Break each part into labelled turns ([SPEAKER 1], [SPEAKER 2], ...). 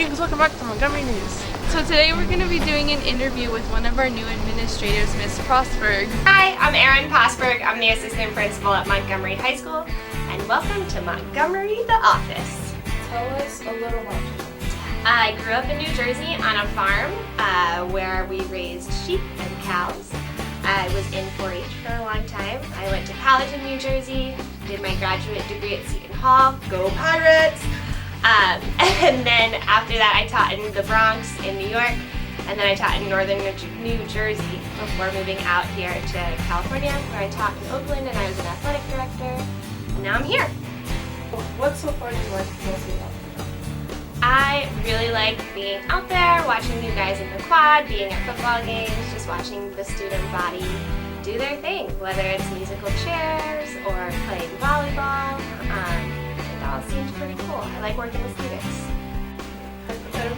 [SPEAKER 1] Vikings, welcome back to Montgomery News.
[SPEAKER 2] So today we're going to be doing an interview with one of our new administrators, Miss Prosberg.
[SPEAKER 3] Hi, I'm Erin Prosberg. I'm the assistant principal at Montgomery High School, and welcome to Montgomery, the office.
[SPEAKER 1] Tell us a little about you.
[SPEAKER 3] I grew up in New Jersey on a farm where we raised sheep and cows. I was in 4-H for a long time. I went to college in New Jersey, did my graduate degree at Seton Hall. Go Pirates! And then after that I taught in the Bronx in New York, and then I taught in northern New Jersey before moving out here to California, where I taught in Oakland and I was an athletic director, and now I'm here.
[SPEAKER 1] What so far do you like mostly about it?
[SPEAKER 3] I really like being out there, watching you guys in the quad, being at football games, just watching the student body do their thing, whether it's musical chairs or playing volleyball. It all seems pretty cool. I like working with students.
[SPEAKER 1] Hypothetical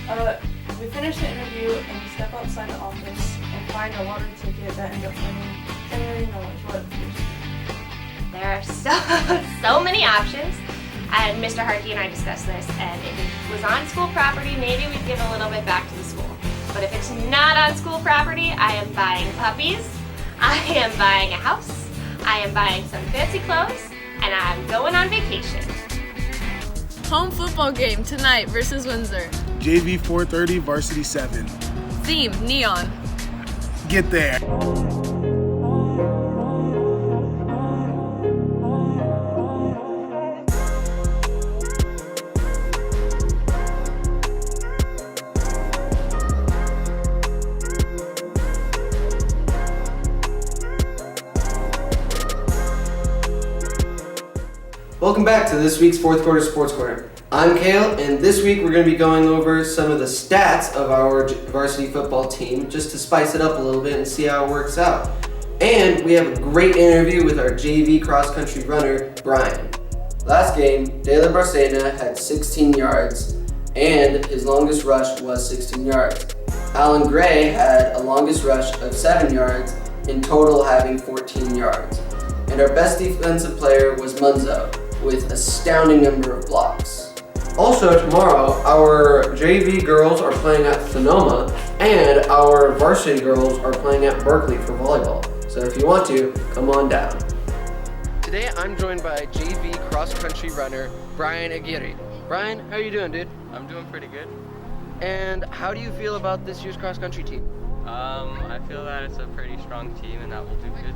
[SPEAKER 1] question. We finish the interview and we step outside the office and find a lottery ticket that ends up winning $10 million. What would you do?
[SPEAKER 3] There are so many options. And Mr. Harkey and I discussed this, and if it was on school property, maybe we'd give a little bit back to the school. But if it's not on school property, I am buying puppies, I am buying a house, I am buying some fancy clothes, and I'm going on vacation.
[SPEAKER 2] Home football game tonight versus Windsor.
[SPEAKER 4] JV 430, varsity 7.
[SPEAKER 2] Theme, neon.
[SPEAKER 4] Get there.
[SPEAKER 5] Welcome back to this week's Fourth Quarter Sports Corner. I'm Kale, and this week we're going to be going over some of the stats of our varsity football team just to spice it up a little bit and see how it works out. And we have a great interview with our JV cross-country runner, Brian. Last game, De La Barcena had 16 yards, and his longest rush was 16 yards. Alan Gray had a longest rush of 7 yards, in total having 14 yards. And our best defensive player was Munzo, with astounding number of blocks. Also tomorrow, our JV girls are playing at Sonoma, and our varsity girls are playing at Berkeley for volleyball. So if you want to, come on down. Today I'm joined by JV cross-country runner, Brian Aguirre. Brian, how are you doing, dude?
[SPEAKER 6] I'm doing pretty good.
[SPEAKER 5] And how do you feel about this year's cross-country team?
[SPEAKER 6] I feel that it's a pretty strong team and that we'll do good.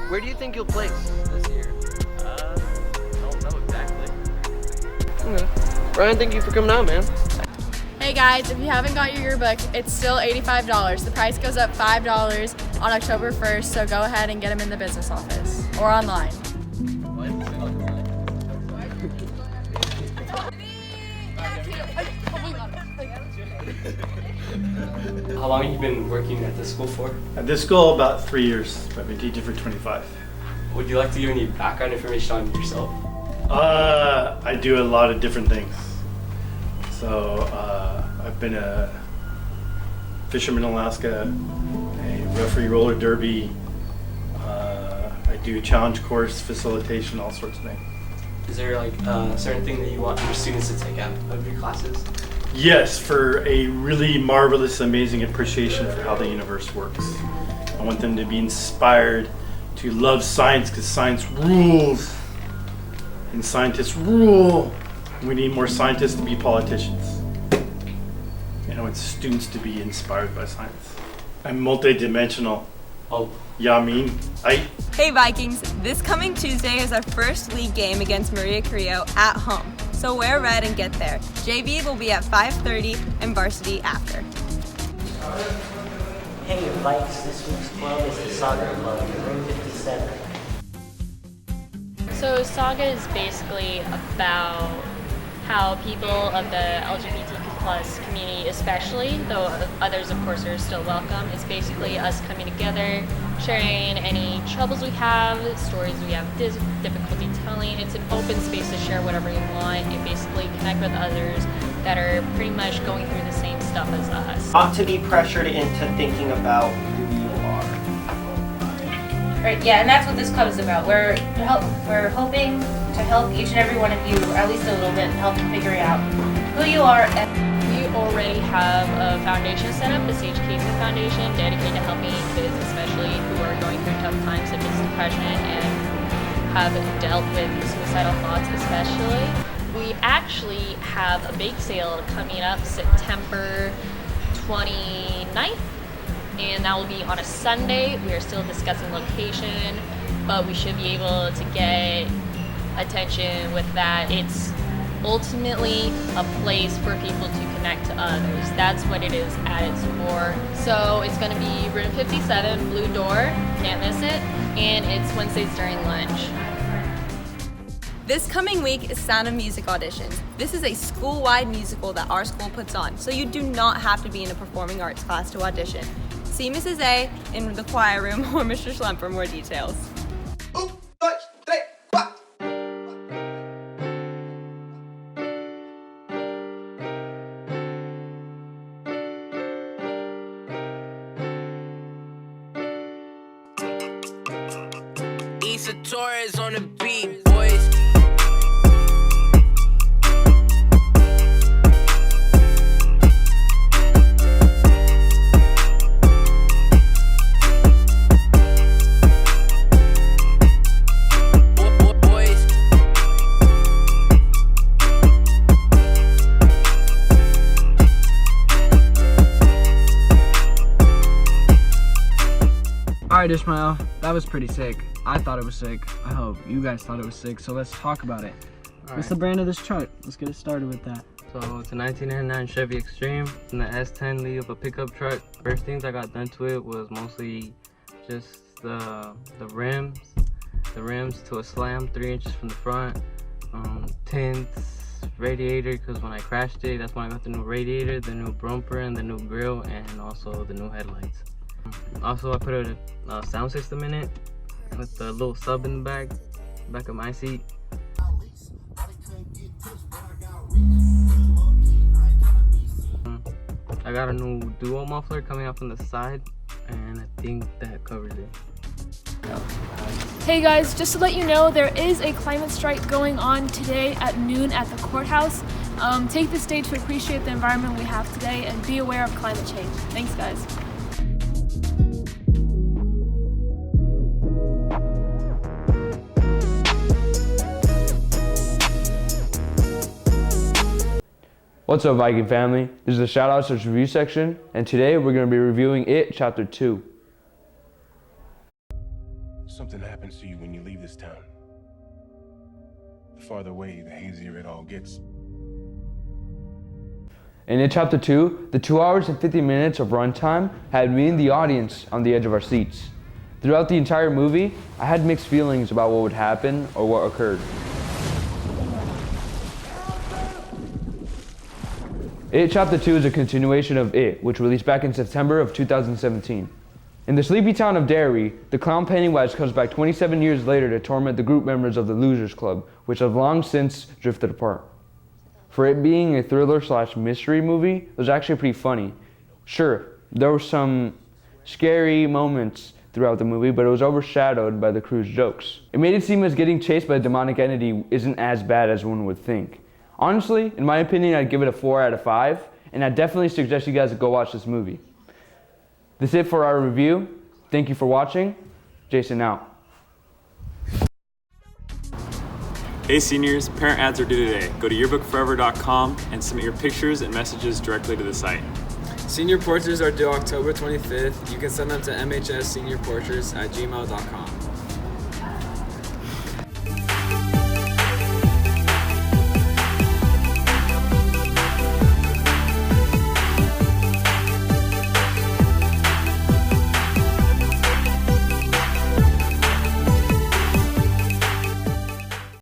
[SPEAKER 5] Where do you think you'll place this year?
[SPEAKER 6] Don't know exactly.
[SPEAKER 5] Okay. Brian, thank you for coming out, man.
[SPEAKER 2] Hey guys, if you haven't got your yearbook, it's still $85. The price goes up $5 on October 1st, so go ahead and get them in the business office or online.
[SPEAKER 6] How long have you been working at this school for?
[SPEAKER 7] At this school, about 3 years. I've been teaching for 25.
[SPEAKER 6] Would you like to give any background information on yourself?
[SPEAKER 7] I do a lot of different things. So I've been a fisherman in Alaska, a referee roller derby. I do challenge course facilitation, all sorts of things.
[SPEAKER 6] Is there like a certain thing that you want your students to take out of your classes?
[SPEAKER 7] Yes, for a really marvelous, amazing appreciation for how the universe works. I want them to be inspired to love science because science rules. And scientists rule. We need more scientists to be politicians. And I want students to be inspired by science. I'm multi-dimensional.
[SPEAKER 6] Oh.
[SPEAKER 7] Yeah, I mean,
[SPEAKER 8] Hey Vikings, this coming Tuesday is our first league game against Maria Carrillo at home. So wear red and get there. JV will be at 5:30 and varsity after.
[SPEAKER 9] Hey Vikes, this week's club is the Saga Club, room 57.
[SPEAKER 10] So Saga is basically about how people of the LGBTQ+ community especially, though others of course are still welcome, it's basically us coming together, sharing any troubles we have, stories we have difficulty telling. It's an open space to share whatever you want and basically connect with others that are pretty much going through the same stuff as us.
[SPEAKER 9] Not to be pressured into thinking about who you are.
[SPEAKER 11] Right, yeah, and that's what this club is about. We're hoping to help each and every one of you, or at least a little bit, help you figure it out. who you are, and
[SPEAKER 10] We already have a foundation set up, the Sep20 Foundation, dedicated to helping kids, especially who are going through tough times such as depression and have dealt with suicidal thoughts especially. We actually have a bake sale coming up September 29th, and that will be on a Sunday. We are still discussing location, but we should be able to get attention with that. It's ultimately a place for people to connect to others. That's what it is at its core. So it's going to be room 57, Blue Door, can't miss it, and it's Wednesdays during lunch.
[SPEAKER 8] This coming week is Sound of Music auditions. This is a school-wide musical that our school puts on, so you do not have to be in a performing arts class to audition. See Mrs. A in the choir room or Mr. Schlem for more details.
[SPEAKER 12] Issa Torres on the beat, boys.
[SPEAKER 13] Alright, Ishmael, that was pretty sick. I thought it was sick. I hope you guys thought it was sick, so let's talk about it. What's the brand of this truck? Let's get it started with that.
[SPEAKER 14] So it's a 1999 Chevy Extreme and the S10 lead of a pickup truck. First things I got done to it was mostly just the rims. The rims to a slam, 3 inches from the front. Tints, radiator, because when I crashed it, that's when I got the new radiator, the new bumper, and the new grille, and also the new headlights. Also, I put a sound system in it with a little sub in the back of my seat. I got a new duo muffler coming out from the side, and I think that covers it.
[SPEAKER 15] Hey guys, just to let you know, there is a climate strike going on today at noon at the courthouse. Take this day to appreciate the environment we have today and be aware of climate change. Thanks guys.
[SPEAKER 16] What's up, Viking family? This is the Shoutouts review section, and today we're going to be reviewing It Chapter 2.
[SPEAKER 17] Something happens to you when you leave this town. The farther away, the hazier it all gets.
[SPEAKER 16] In It Chapter 2, the 2 hours and 50 minutes of runtime had me and the audience on the edge of our seats. Throughout the entire movie, I had mixed feelings about what would happen or what occurred. It Chapter 2 is a continuation of It, which released back in September of 2017. In the sleepy town of Derry, the clown Pennywise comes back 27 years later to torment the group members of the Losers Club, which have long since drifted apart. For it being a thriller/mystery movie, it was actually pretty funny. Sure, there were some scary moments throughout the movie, but it was overshadowed by the crew's jokes. It made it seem as getting chased by a demonic entity isn't as bad as one would think. Honestly, in my opinion, I'd give it a 4 out of 5, and I definitely suggest you guys go watch this movie. That's it for our review. Thank you for watching. Jason out.
[SPEAKER 18] Hey seniors, parent ads are due today. Go to yearbookforever.com and submit your pictures and messages directly to the site.
[SPEAKER 19] Senior portraits are due October 25th. You can send them to mhsseniorportraits@gmail.com.